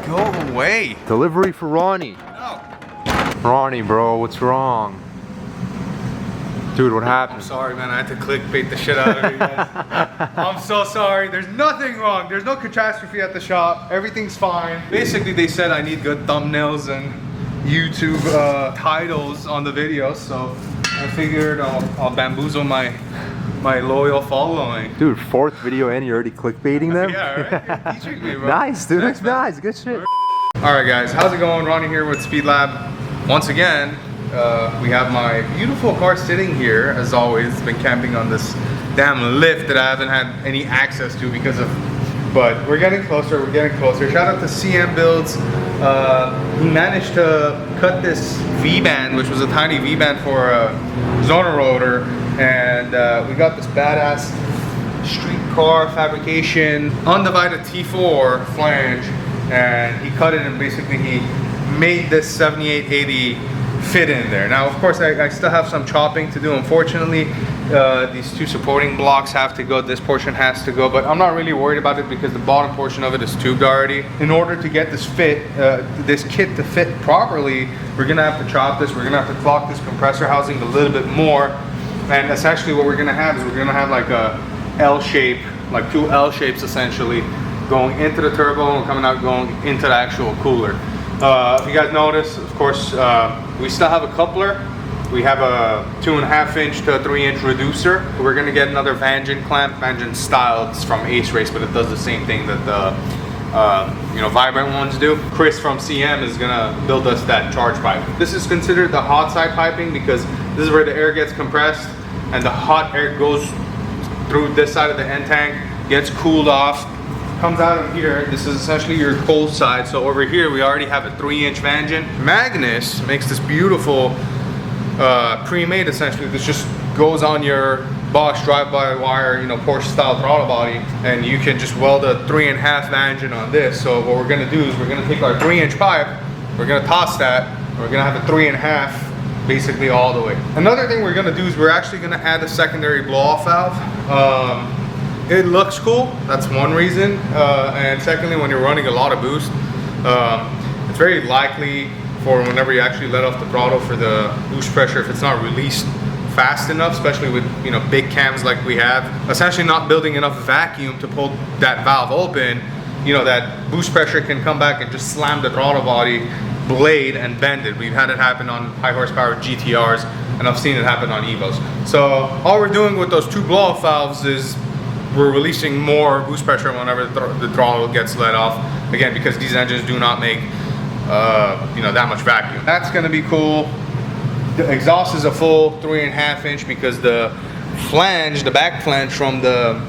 Go away. Delivery for Ronnie. No. Ronnie, bro, what's wrong? Dude, what happened? I'm sorry, man. I had to clickbait the shit out of you guys. I'm so sorry. There's nothing wrong. There's no catastrophe at the shop. Everything's fine. Basically, they said I need good thumbnails and YouTube titles on the videos, so I figured I'll bamboozle my loyal following. Dude, 4th video and you're already clickbaiting them? Yeah, right? You're teaching me, bro. Nice, dude. Thanks, That's nice. Good shit. Alright guys, how's it going? Ronnie here with Speed Lab. Once again, we have my beautiful car sitting here, as always. It's been camping on this damn lift that I haven't had any access to because of... But we're getting closer, Shout out to CM Builds. He managed to cut this V-band, which was a tiny V-band for a zoner rotor. And we got this badass street car fabrication undivided T4 flange, and he cut it and basically he made this 7880 fit in there. Now of course I still have some chopping to do. Unfortunately these two supporting blocks have to go, this portion has to go, but I'm not really worried about it because the bottom portion of it is tubed already. In order to get this this kit to fit properly, we're gonna have to chop this, we're gonna have to clock this compressor housing a little bit more, and essentially what we're gonna have is we're gonna have like a L shape, like 2 L shapes essentially, going into the turbo and coming out going into the actual cooler. If you guys notice, of course, we still have a coupler. We have a 2.5 inch to a 3 inch reducer. We're gonna get another Vangeon clamp, Vangeon style. It's from Ace Race, but it does the same thing that the Vibrant ones do. Chris from CM is gonna build us that charge pipe. This is considered the hot side piping because this is where the air gets compressed and the hot air goes through this side of the end tank, gets cooled off, comes out of here. This is essentially your cold side. So over here we already have a 3 inch Vangeon. Magnus makes this beautiful pre-made essentially. This just goes on your Bosch drive-by-wire, Porsche style throttle body, and you can just weld a 3.5 Vangeon on this. So what we're gonna do is we're gonna take our 3 inch pipe, we're gonna toss that, and we're gonna have a 3.5 basically all the way. Another thing we're gonna do is we're actually gonna add a secondary blow-off valve. It looks cool, that's one reason, and secondly, when you're running a lot of boost, it's very likely for whenever you actually let off the throttle for the boost pressure, if it's not released fast enough, especially with big cams like we have, essentially not building enough vacuum to pull that valve open, that boost pressure can come back and just slam the throttle body blade and bend it. We've had it happen on high horsepower GTRs, and I've seen it happen on Evos. So all we're doing with those 2 blow-off valves is we're releasing more boost pressure whenever the throttle gets let off. Again, because these engines do not make that much vacuum. That's gonna be cool. The exhaust is a full 3.5 inch because the flange, the back flange from the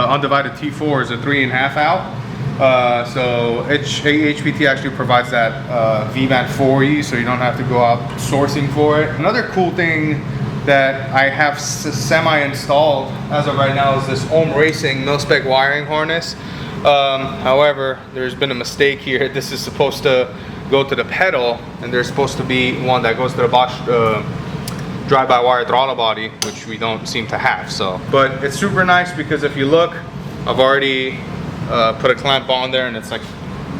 undivided T4 is a 3.5 out. So HPT actually provides that V-band for you, so you don't have to go out sourcing for it. Another cool thing that I have semi-installed as of right now is this Ohm Racing mil-spec wiring harness. However, there's been a mistake here. This is supposed to go to the pedal, and there's supposed to be one that goes to the Bosch drive-by-wire throttle body, which we don't seem to have. So, but it's super nice because if you look, I've already put a clamp on there, and it's like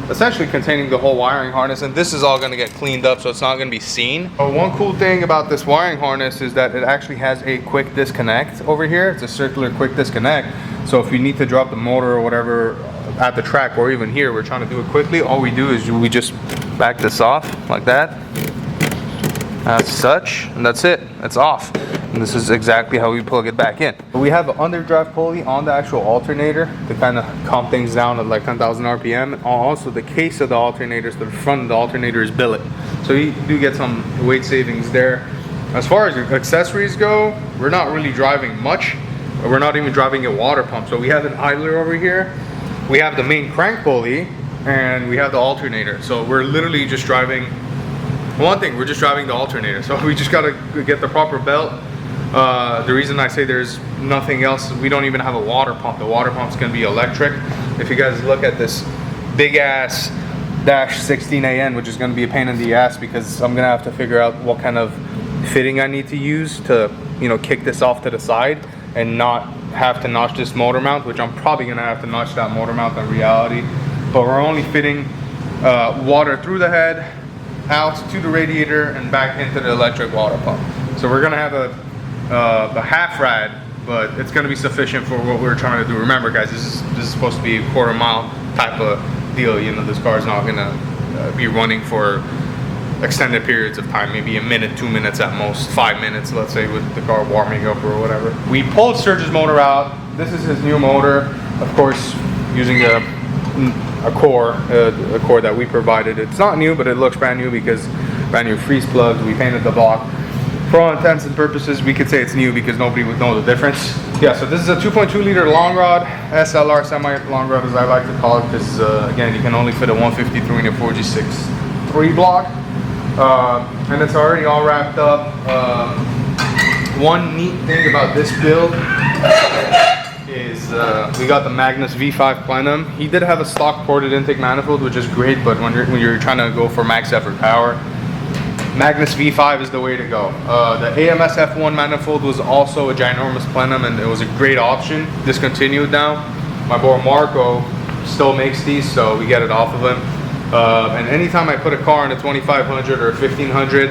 essentially containing the whole wiring harness, and this is all going to get cleaned up, so it's not going to be seen. But one cool thing about this wiring harness is that it actually has a quick disconnect over here. It's a circular quick disconnect, so if you need to drop the motor or whatever at the track, or even here, we're trying to do it quickly, all we do is we just back this off like that, as such, and that's it. It's off. And this is exactly how we plug it back in. We have an underdrive pulley on the actual alternator to kind of calm things down at like 10,000 RPM. And also the case of the alternator, so the front of the alternator is billet. So you do get some weight savings there. As far as accessories go, we're not really driving much. We're not even driving a water pump. So we have an idler over here. We have the main crank pulley, and we have the alternator. So we're literally just driving, one thing, we're just driving the alternator. So we just gotta get the proper belt. The reason I say there's nothing else, we don't even have a water pump. The water pump's gonna be electric. If you guys look at this big ass dash 16AN, which is gonna be a pain in the ass because I'm gonna have to figure out what kind of fitting I need to use to, kick this off to the side and not have to notch this motor mount, which I'm probably gonna have to notch that motor mount in reality. but we're only fitting water through the head, out to the radiator, and back into the electric water pump. So we're gonna have a half rad, but it's gonna be sufficient for what we're trying to do. Remember, guys, this is supposed to be a quarter mile type of deal. You know, this car is not gonna be running for extended periods of time, maybe a minute, 2 minutes at most, 5 minutes, let's say, with the car warming up or whatever. We pulled Sturge's motor out. This is his new motor, of course, using a core that we provided. It's not new, but it looks brand new because brand new freeze plugs. We painted the block. For all intents and purposes, we could say it's new because nobody would know the difference. Yeah, so this is a 2.2 liter long rod, SLR semi long rod as I like to call it, because again, you can only fit a 153 in a 4G6 block. And it's already all wrapped up. One neat thing about this build is we got the Magnus V5 plenum. He did have a stock ported intake manifold, which is great, but when you're trying to go for max effort power, Magnus V5 is the way to go. The AMS F1 manifold was also a ginormous plenum, and it was a great option. Discontinued now. My boy Marco still makes these, so we get it off of him. And anytime I put a car in a 2500 or 1500,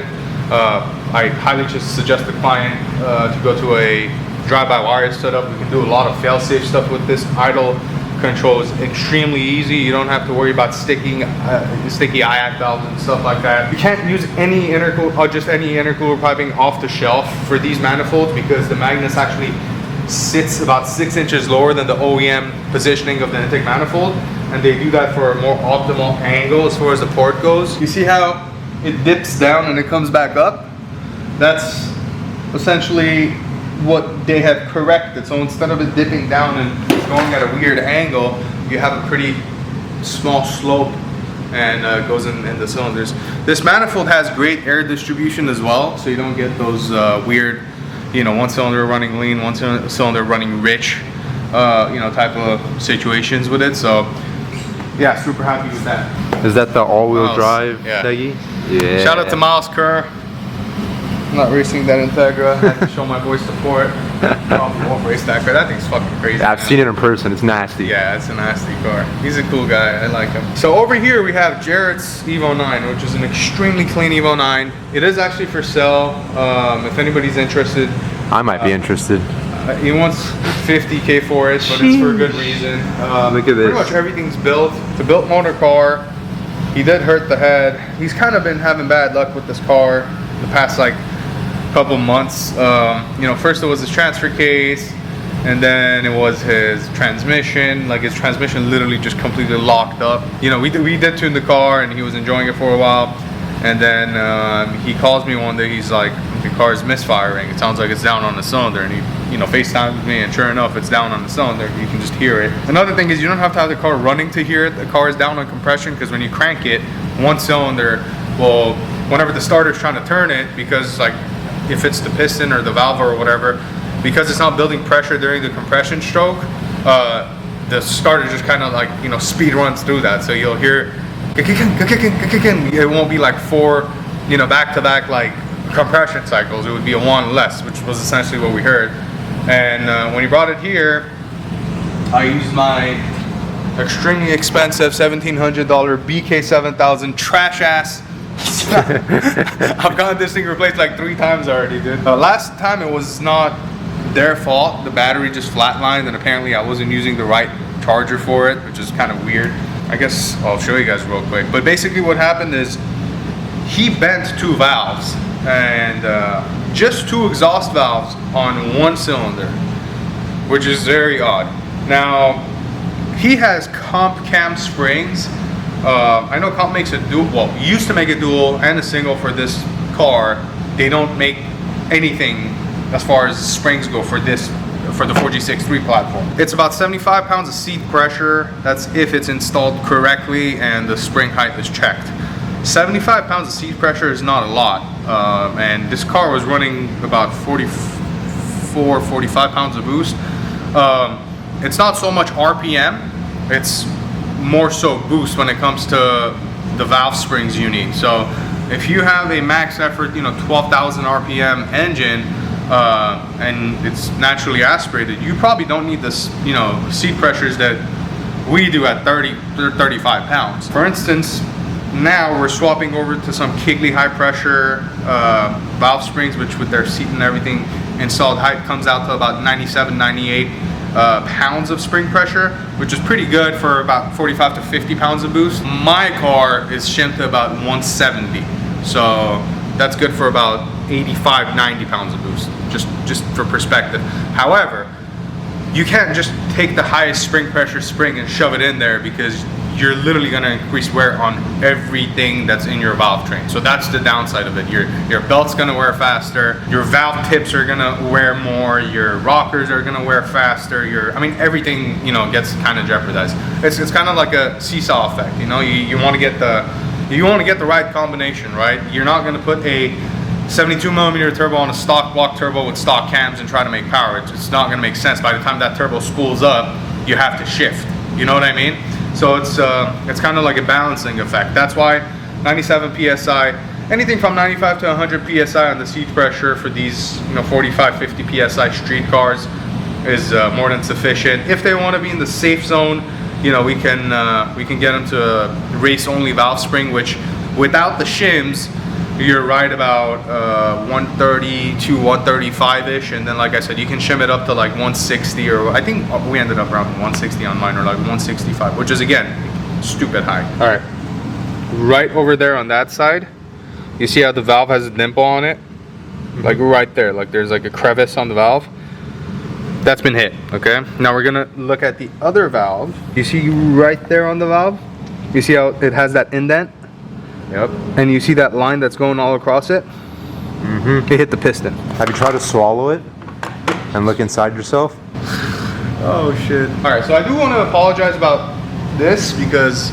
I highly just suggest the client to go to a drive-by-wire setup. We can do a lot of fail-safe stuff with this. Idle control is extremely easy. You don't have to worry about sticky IAC valves and stuff like that. You can't use any intercooler piping off the shelf for these manifolds because the Magnus actually sits about 6 inches lower than the OEM positioning of the intake manifold, and they do that for a more optimal angle as far as the port goes. You see how it dips down and it comes back up? That's essentially what they have corrected. So instead of it dipping down and going at a weird angle, you have a pretty small slope and goes in the cylinders. This manifold has great air distribution as well, so you don't get those weird, you know, one cylinder running lean, one cylinder running rich, you know, type of situations with it. So yeah, super happy with that. Is that the all-wheel Miles, drive, yeah. Deggy? Yeah. Shout out to Miles Kerr. I'm not racing that Integra. I had to show my boy support. I'll race that car. That thing's fucking crazy. I've seen it in person. It's nasty. Yeah, it's a nasty car. He's a cool guy. I like him. So over here we have Jarrett's Evo 9, which is an extremely clean Evo 9. It is actually for sale. If anybody's interested, I might be interested. he wants $50K for it, but it's for a good reason. Look at this. Pretty much everything's built. It's a built motor car. He did hurt the head. He's kind of been having bad luck with this car the past like couple months. You know, first it was his transfer case, and then it was his transmission. Like his transmission literally just completely locked up. You know, we did tune the car and he was enjoying it for a while, and then he calls me one day. He's like, the car is misfiring. It sounds like it's down on the cylinder, and he, you know, FaceTimes me, and sure enough, it's down on the cylinder. You can just hear it. Another thing is you don't have to have the car running to hear it. The car is down on compression, because when you crank it, one cylinder will, whenever the starter's trying to turn it, because like if it's the piston or the valve or whatever, because it's not building pressure during the compression stroke, the starter just kind of like, you know, speed runs through that. So you'll hear, it won't be like 4, you know, back-to-back like compression cycles. It would be a 1 less, which was essentially what we heard. And when he brought it here, I used my extremely expensive $1,700 BK7000 trash ass. I've gotten this thing replaced like 3 times already, dude. Last time it was not their fault. The battery just flatlined, and apparently I wasn't using the right charger for it, which is kind of weird. I guess I'll show you guys real quick. But basically what happened is he bent 2 valves, and just 2 exhaust valves on 1 cylinder, which is very odd. Now, he has comp cam springs. I know Comp makes a dual, well, used to make a dual and a single for this car. They don't make anything as far as springs go for this, for the 4G63 platform. It's about 75 pounds of seat pressure. That's if it's installed correctly and the spring height is checked. 75 pounds of seat pressure is not a lot. And this car was running about 44, 45 pounds of boost. It's not so much RPM, it's more so boost when it comes to the valve springs you need. So if you have a max effort, you know, 12,000 RPM engine, and it's naturally aspirated, you probably don't need this, you know, seat pressures that we do at 30 or 35 pounds. For instance, now we're swapping over to some Kigley high pressure valve springs, which with their seat and everything installed height comes out to about 97, 98 pounds of spring pressure, which is pretty good for about 45 to 50 pounds of boost. My car is shipped to about 170, so that's good for about 85, 90 pounds of boost, just for perspective. However, you can't just take the highest spring pressure spring and shove it in there, because you're literally going to increase wear on everything that's in your valve train. So that's the downside of it. Your belt's going to wear faster, your valve tips are going to wear more, your rockers are going to wear faster, I mean everything, you know, gets kind of jeopardized. It's kind of like a seesaw effect, you know. You want to get the right combination, right? You're not going to put a 72 millimeter turbo on a stock block turbo with stock cams and try to make power. It's not going to make sense. By the time that turbo spools up, you have to shift. You know what I mean? So it's kind of like a balancing effect. That's why 97 psi, anything from 95 to 100 psi on the seat pressure for these, you know, 45, 50 psi street cars is more than sufficient. If they want to be in the safe zone, you know, we can get them to a race-only valve spring, which without the shims, you're right about 130 to 135-ish, and then like I said, you can shim it up to like 160, or I think we ended up around 160 on mine, or like 165, which is again stupid high. All right, right over there on that side, you see how the valve has a dimple on it, like right there, like there's like a crevice on the valve. That's been hit. Okay, now we're gonna look at the other valve. You see right there on the valve, you see how it has that indent? Yep. And you see that line that's going all across it? Mm-hmm. It hit the piston. Have you tried to swallow it and look inside yourself? Oh shit. Alright, so I do want to apologize about this, because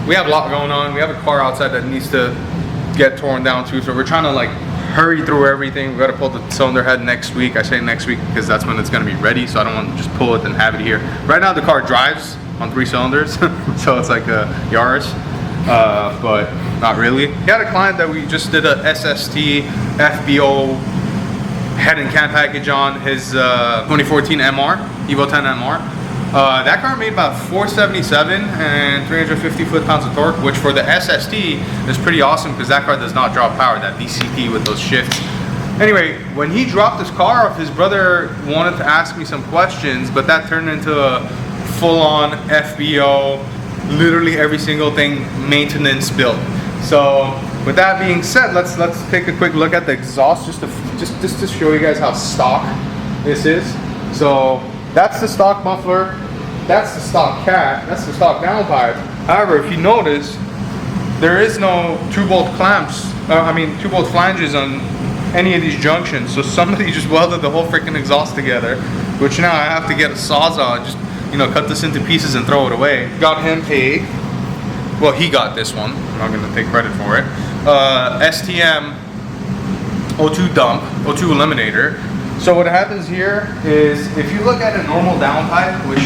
we have a lot going on. We have a car outside that needs to get torn down too, so we're trying to like hurry through everything. We got to pull the cylinder head next week. I say next week because that's when it's going to be ready, so I don't want to just pull it and have it here. Right now the car drives on 3 cylinders, so it's like a Yaris. But not really. We had a client that we just did a SST FBO head and cam package on his 2014 MR, Evo 10 MR. That car made about 477 and 350 foot-pounds of torque, which for the SST is pretty awesome, because that car does not drop power, that VCT with those shifts. Anyway, when he dropped his car off, his brother wanted to ask me some questions, but that turned into a full-on FBO, literally every single thing maintenance built. So with that being said, let's take a quick look at the exhaust, just to show you guys how stock this is. So that's the stock muffler, that's the stock cat, that's the stock downpipe. However, if you notice, there is no 2-bolt clamps, 2-bolt flanges on any of these junctions. So somebody just welded the whole freaking exhaust together, which now I have to get a sawzall, just, you know, cut this into pieces and throw it away. Got him well, he got this one, I'm not gonna take credit for it. STM O2 dump, O2 eliminator. So what happens here is, if you look at a normal downpipe, which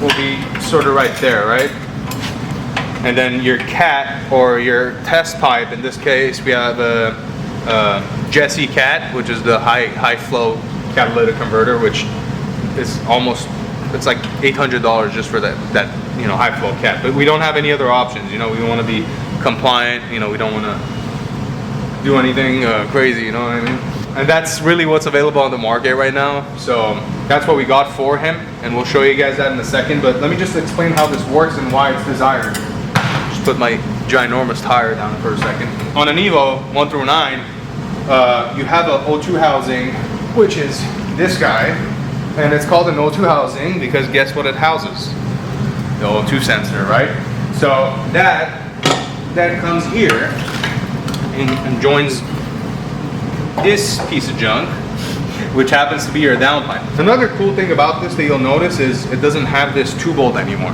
will be sort of right there, right? And then your cat, or your test pipe, in this case we have a Jesse cat, which is the high flow catalytic converter, which is almost, it's like $800 just for that you know, high flow cat. But we don't have any other options, you know. We want to be compliant, you know, we don't want to do anything crazy, you know what I mean? And that's really what's available on the market right now. So that's what we got for him, and we'll show you guys that in a second. But let me just explain how this works and why it's desired. Just put my ginormous tire down for a second. On an Evo 1 through 9, you have an O2 housing, which is this guy. And it's called an O2 housing because guess what it houses? The O2 sensor, right? So that comes here and joins this piece of junk, which happens to be your downpipe. Another cool thing about this that you'll notice is it doesn't have this 2-bolt anymore.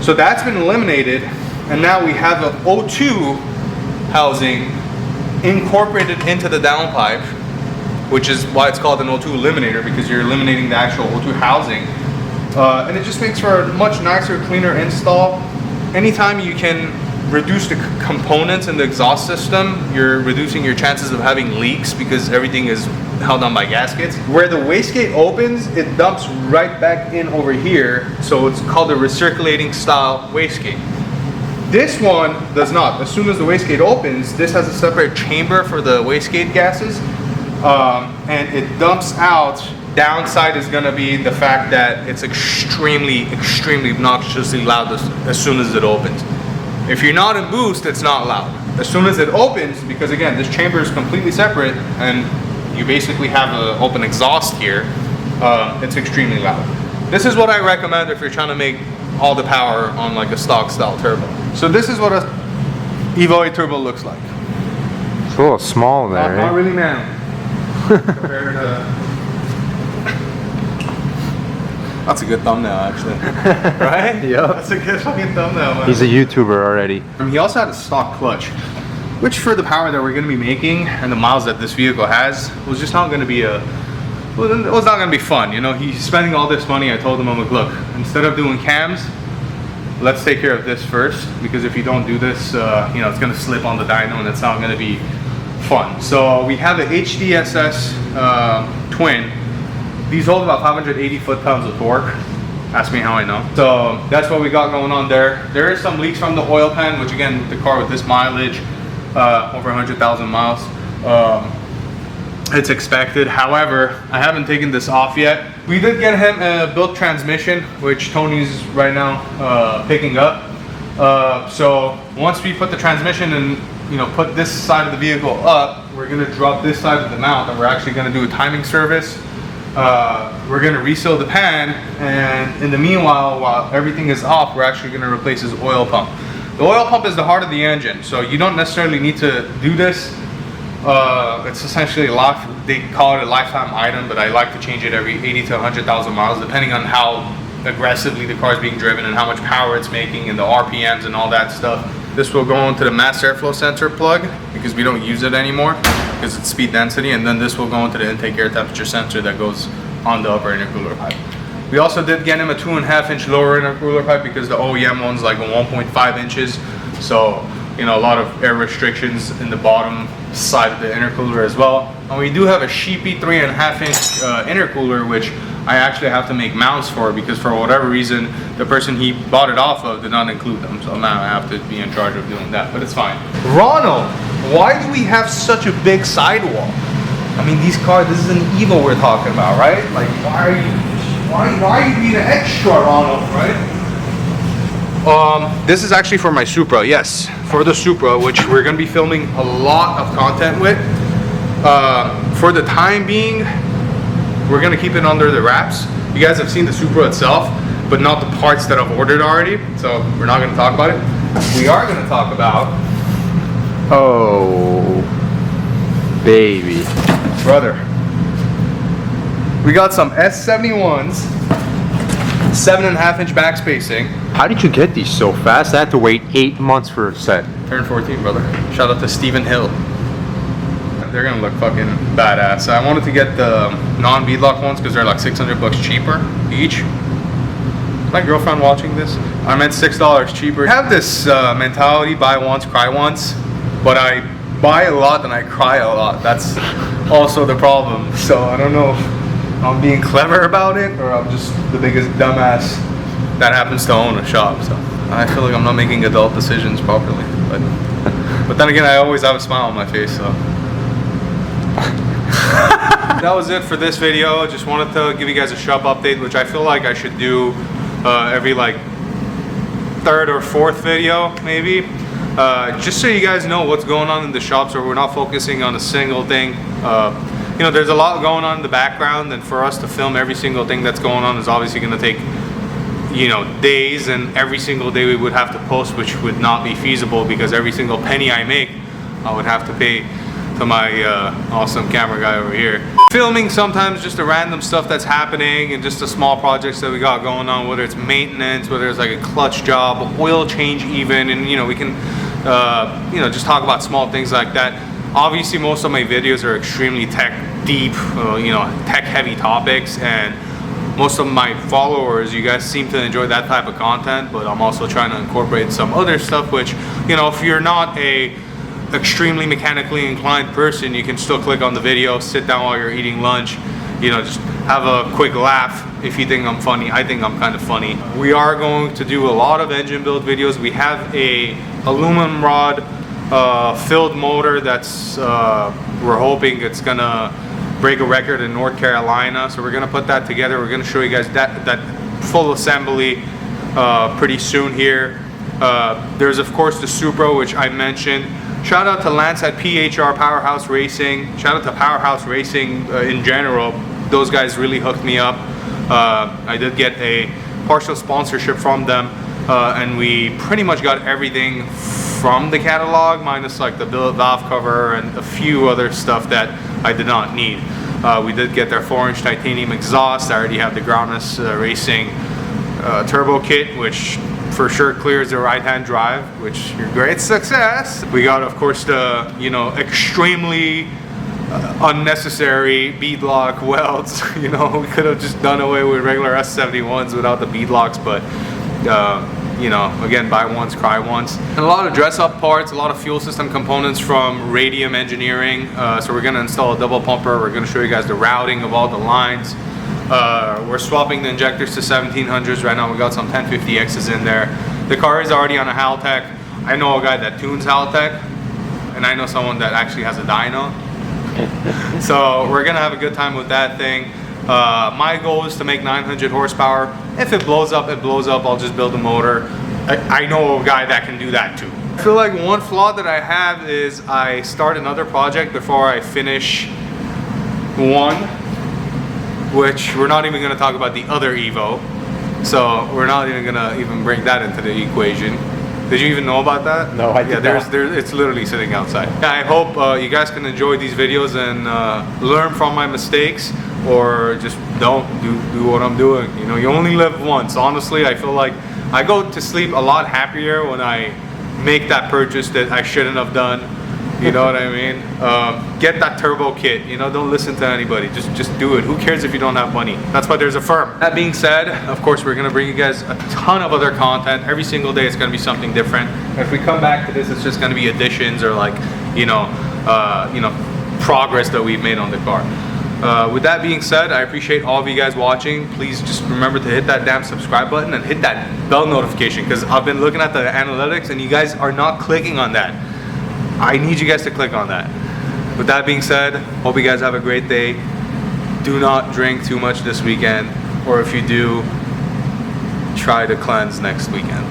So that's been eliminated, and now we have an O2 housing incorporated into the downpipe, which is why it's called an O2 eliminator, because you're eliminating the actual O2 housing. And it just makes for a much nicer, cleaner install. Anytime you can reduce the components in the exhaust system, you're reducing your chances of having leaks because everything is held on by gaskets. Where the wastegate opens, it dumps right back in over here, so it's called a recirculating style wastegate. This one does not. As soon as the wastegate opens, this has a separate chamber for the wastegate gases, and it dumps out. Downside is going to be the fact that it's extremely obnoxiously loud as soon as it opens. If you're not in boost, it's not loud. As soon as it opens, because again, this chamber is completely separate and you basically have an open exhaust here, it's extremely loud. This is what I recommend if you're trying to make all the power on like a stock style turbo. So this is what a Evo 8 turbo looks like. It's a little small there, Not eh? really, man. Compared to... That's a good thumbnail, actually. Right? Yep. That's a good fucking thumbnail, man. He's a YouTuber already. He also had a stock clutch, which for the power that we're going to be making and the miles that this vehicle has, was just not going to be it was not going to be fun. You know, he's spending all this money. I told him, I'm like, look, instead of doing cams, let's take care of this first, because if you don't do this, you know, it's going to slip on the dyno and it's not going to be fun. So we have the HDSS twin. These hold about 580 foot-pounds of torque. Ask me how I know. So that's what we got going on there. There is some leaks from the oil pan, which again, the car with this mileage, over 100,000 miles, it's expected. However, I haven't taken this off yet. We did get him a built transmission, which Tony's right now picking up. So once we put the transmission and, you know, put this side of the vehicle up, we're gonna drop this side of the mount, and we're actually gonna do a timing service. We're gonna reseal the pan, and in the meanwhile, while everything is off, we're actually gonna replace his oil pump. The oil pump is the heart of the engine, so you don't necessarily need to do this. It's essentially they call it a lifetime item, but I like to change it every 80 to 100,000 miles, depending on how aggressively the car is being driven and how much power it's making and the RPMs and all that stuff. This will go into the mass airflow sensor plug because we don't use it anymore because it's speed density, and then this will go into the intake air temperature sensor that goes on the upper intercooler pipe. We also did get him a 2.5 inch lower intercooler pipe because the OEM one's like 1.5 inches. So, you know, a lot of air restrictions in the bottom side of the intercooler as well. And we do have a sheepy 3.5 inch intercooler, which I actually have to make mounts for because for whatever reason, the person he bought it off of did not include them. So now I have to be in charge of doing that, but it's fine. Ronald, why do we have such a big sidewall? I mean, these cars, this is an Evo we're talking about, right? Like, why are you being an extra, Ronald, right? This is actually for my Supra, yes. For the Supra, which we're gonna be filming a lot of content with. For the time being, we're gonna keep it under the wraps. You guys have seen the Supra itself, but not the parts that I've ordered already. So we're not gonna talk about it. We are gonna talk about, Oh, baby. brother. We got some S71s, 7.5 inch back spacing. How did you get these so fast? I had to wait 8 months for a set. Turn 14, brother. Shout out to Stephen Hill. They're gonna look fucking badass. I wanted to get the non-beadlock ones because they're like 600 bucks cheaper each. My girlfriend watching this, I meant $6 cheaper. I have this mentality, buy once, cry once, but I buy a lot and I cry a lot. That's also the problem. So I don't know if I'm being clever about it or I'm just the biggest dumbass that happens to own a shop. So I feel like I'm not making adult decisions properly. But then again, I always have a smile on my face, so. That was it for this video. Just wanted to give you guys a shop update, which I feel like I should do every like third or fourth video maybe, just so you guys know what's going on in the shop, so we're not focusing on a single thing. You know, there's a lot going on in the background, and for us to film every single thing that's going on is obviously going to take, you know, days, and every single day we would have to post, which would not be feasible because every single penny I make I would have to pay to my awesome camera guy over here. Filming sometimes just the random stuff that's happening and just the small projects that we got going on, whether it's maintenance, whether it's like a clutch job, oil change even, and you know, we can you know, just talk about small things like that. Obviously most of my videos are extremely tech deep, you know, tech heavy topics, and most of my followers, you guys seem to enjoy that type of content, but I'm also trying to incorporate some other stuff, which, you know, if you're not a extremely mechanically inclined person, you can still click on the video, sit down while you're eating lunch, you know, just have a quick laugh. If you think I'm funny, I think I'm kind of funny. We are going to do a lot of engine build videos. We have a aluminum rod filled motor that's we're hoping it's gonna break a record in North Carolina, so we're gonna put that together. We're gonna show you guys that full assembly pretty soon here. There's of course the Supra, which I mentioned. Shout out to Lance at PHR Powerhouse Racing. Shout out to Powerhouse Racing in general. Those guys really hooked me up. I did get a partial sponsorship from them, and we pretty much got everything from the catalog, minus like the billet valve cover and a few other stuff that I did not need. We did get their 4-inch titanium exhaust. I already have the Groundless Racing turbo kit, which for sure clears the right-hand drive, which is a great success. We got, of course, the, you know, extremely unnecessary beadlock welds. You know, we could have just done away with regular S71s without the beadlocks, but you know, again, buy once, cry once. And a lot of dress-up parts, a lot of fuel system components from Radium Engineering. So we're gonna install a double pumper. We're gonna show you guys the routing of all the lines. We're swapping the injectors to 1700s right now. We got some 1050Xs in there. The car is already on a Haltech. I know a guy that tunes Haltech, and I know someone that actually has a dyno. So we're gonna have a good time with that thing. My goal is to make 900 horsepower. If it blows up, it blows up. I'll just build a motor. I know a guy that can do that too. I feel like one flaw that I have is I start another project before I finish one, which we're not even gonna talk about the other Evo. So we're not even gonna bring that into the equation. Did you even know about that? No, I did not. It's literally sitting outside. I hope you guys can enjoy these videos and learn from my mistakes, or just don't do what I'm doing. You know, you only live once. Honestly, I feel like I go to sleep a lot happier when I make that purchase that I shouldn't have done. You know what I mean? Get that turbo kit. You know, don't listen to anybody. Just do it. Who cares if you don't have money? That's why there's a firm. That being said, of course, we're gonna bring you guys a ton of other content. Every single day, it's gonna be something different. If we come back to this, it's just gonna be additions or like, you know, progress that we've made on the car. With that being said, I appreciate all of you guys watching. Please just remember to hit that damn subscribe button and hit that bell notification, because I've been looking at the analytics and you guys are not clicking on that. I need you guys to click on that. With that being said, hope you guys have a great day. Do not drink too much this weekend, or if you do, try to cleanse next weekend.